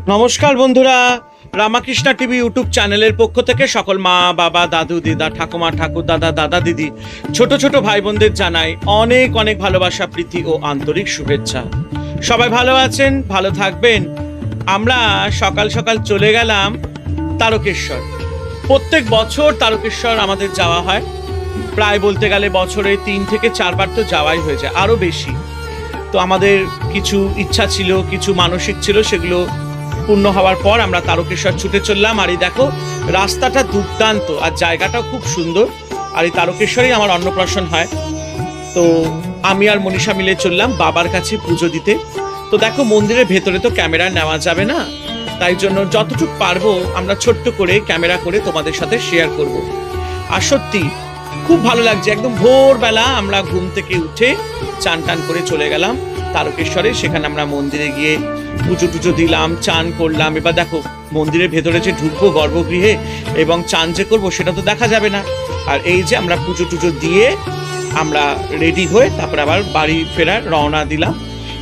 নমস্কার বন্ধুরা, Ramakrishna TV YouTube চ্যানেলের পক্ষ থেকে সকল মা বাবা দাদু দিদা ঠাকুমা ঠাকুর দাদা দাদা দিদি ছোট ছোট ভাই বোনদের জানাই অনেক অনেক ভালোবাসা প্রীতি ও আন্তরিক শুভেচ্ছা। সবাই ভালো আছেন, ভালো থাকবেন। আমরা সকাল সকাল চলে গেলাম তারকেশ্বর। প্রত্যেক বছর তারকেশ্বর আমাদের যাওয়া হয়, প্রায় বলতে গেলে বছরে 3 থেকে 4 বার তো যাওয়াই হয়ে যায়, আরো বেশি। তো আমাদের কিছু ইচ্ছা ছিল, কিছু মানসিক ছিল, সেগুলো পূর্ণ হওয়ার পর আমরা তারকেশ্বর ছুটে চললাম। আর এই দেখো, রাস্তাটা দুর্দান্ত আর জায়গাটাও খুব সুন্দর। আর এই তারকেশ্বরেই আমার অন্নপ্রাশন হয়। তো আমি আর মনীষা মিলে চললাম বাবার কাছে পুজো দিতে। তো দেখো, মন্দিরের ভেতরে তো ক্যামেরা নেওয়া যাবে না, তাই জন্য যতটুকু পারবো আমরা ছোট্ট করে ক্যামেরা করে তোমাদের সাথে শেয়ার করব। আর সত্যি খুব ভালো লাগছে। একদম ভোরবেলা আমরা ঘুম থেকে উঠে চান টান করে চলে গেলাম তারকেশ্বরে। সেখানে আমরা মন্দিরে গিয়ে পুজো টুজো দিলাম, চান করলাম। এবার দেখো, মন্দিরের ভেতরে যে ঢুকবো গর্ভগৃহে এবং চান যে করবো সেটা তো দেখা যাবে না। আর এই যে আমরা পুজো টুজো দিয়ে আমরা রেডি হয়ে তারপরে আবার বাড়ি ফেরার রওনা দিলাম।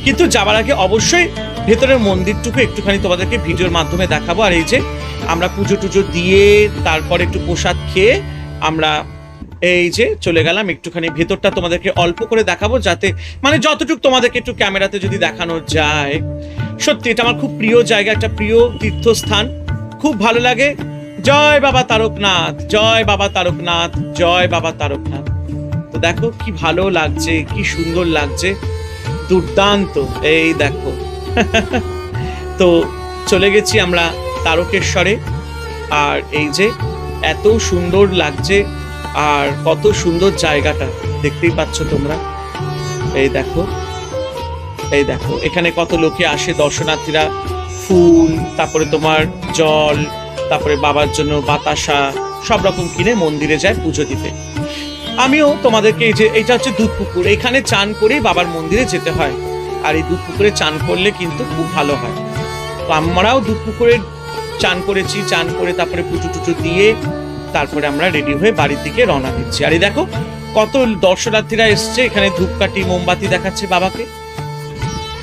কিন্তু যাবার আগে অবশ্যই ভেতরের মন্দিরটুকু একটুখানি তোমাদেরকে ভিডিওর মাধ্যমে দেখাবো। আর এই যে আমরা পুজো টুজো দিয়ে তারপর একটু প্রসাদ খেয়ে আমরা এই যে চলে গেলাম। একটুখানি ভেতরটা তোমাদেরকে অল্প করে দেখাবো, যাতে মানে যতটুকু তোমাদেরকে একটু ক্যামেরাতে যদি দেখানো যায়। সত্যি এটা আমার খুব প্রিয় জায়গা, একটা প্রিয় তীর্থস্থান, খুব ভালো লাগে। জয় বাবা তারকনাথ, জয় বাবা তারকনাথ, জয় বাবা তারকনাথ। তো দেখো কি ভালো লাগছে, কি সুন্দর লাগছে, দুর্দান্ত। এই দেখো তো চলে গেছি আমরা তারকেশ্বরে। আর এই যে এত সুন্দর লাগছে, আর কত সুন্দর জায়গাটা দেখতেই পাচ্ছ তোমরা। এই দেখো, এই দেখো, এখানে কত লোকে আসে দর্শনার্থীরা। ফুল, তারপরে তোমার জল, তারপরে বাবার জন্য বাতাসা সব রকম কিনে মন্দিরে যায় পুজো দিতে। আমিও তোমাদেরকে এই যে এটা হচ্ছে দুধ পুকুর, এখানে চান করেই বাবার মন্দিরে যেতে হয়। আর এই দুধ পুকুরে চান করলে কিন্তু খুব ভালো হয়। তো আমরাও দুধ পুকুরে চান করেছি, চান করে তারপরে পুজো টুজো দিয়ে তারপরে আমরা রেডি হয়ে বাড়ির দিকে রওনা দিচ্ছি। আর এই দেখো কত দর্শনার্থীরা এসছে, এখানে ধূপকাঠি মোমবাতি দেখাচ্ছে বাবাকে।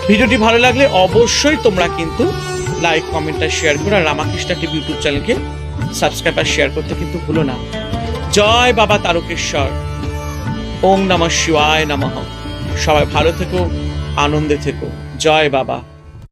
ভিডিওটি ভালো লাগলে অবশ্যই তোমরা কিন্তু লাইক কমেন্ট আর শেয়ার করো। আর রামাকৃষ্ণা টিভি ইউটিউব চ্যানেলকে সাবস্ক্রাইব আর শেয়ার করতে কিন্তু ভুলো না। জয় বাবা তারকেশ্বর, ওম নমঃ শিবায় নমঃ। সবাই ভালো থেকো, আনন্দে থেকো। জয় বাবা।